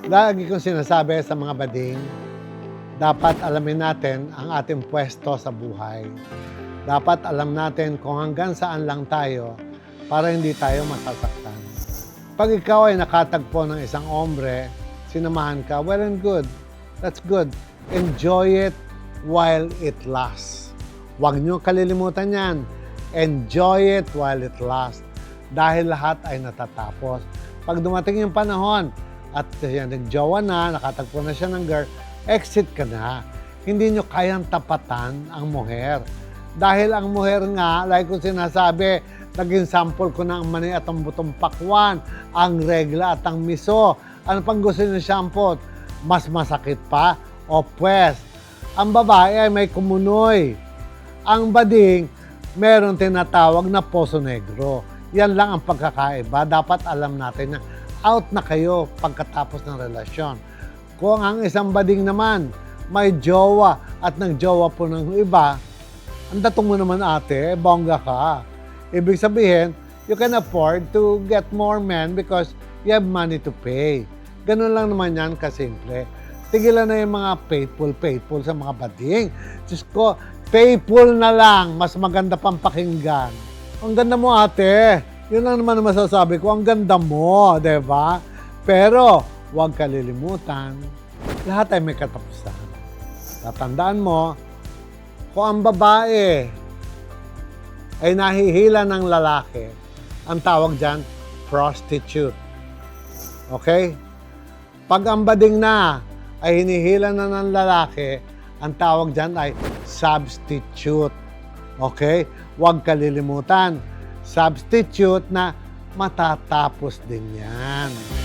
Lagi kong sinasabi sa mga bading, dapat alamin natin ang ating pwesto sa buhay. Dapat alam natin kung hanggang saan lang tayo para hindi tayo masasaktan. Pag ikaw ay nakatagpo ng isang ombre, sinamahan ka, well and good. That's good. Enjoy it while it lasts. Huwag niyo kalilimutan yan. Enjoy it while it lasts. Dahil lahat ay natatapos. Pag dumating yung panahon at nagjowa na, nakatagpo na siya ng girl, exit ka na. Hindi nyo kayang tapatan ang muher. Dahil ang muher nga, like ko sinasabi, naging sample ko na ang mani at ang butong pakwan, ang regla at ang miso. Ano pang gusto nyo shampoo? Mas masakit pa? O pwes, ang babae ay may kumunoy. Ang bading, meron tinatawag na poso negro. Yan lang ang pagkakaiba. Dapat alam natin na out na kayo pagkatapos ng relasyon. Kung ang isang bading naman may jowa at nagjowa po ng iba, ang datong mo naman ate, bongga ka. Ibig sabihin, you can afford to get more men because you have money to pay. Ganun lang naman yan kasimple. Tigilan na yung mga faithful sa mga bading. Diyos ko, faithful na lang, mas maganda pang pakinggan. Ang ganda mo ate, yun lang naman masasabi ko, ang ganda mo, diba? Pero, huwag kalilimutan, lahat ay may katapusan. Tatandaan mo, kung ang babae ay nahihila ng lalaki, ang tawag dyan, prostitute. Okay? Pag ang bading na ay hinihila na ng lalaki, ang tawag dyan ay substitute. Okay? Huwag kalilimutan. Substitute na matatapos din yan.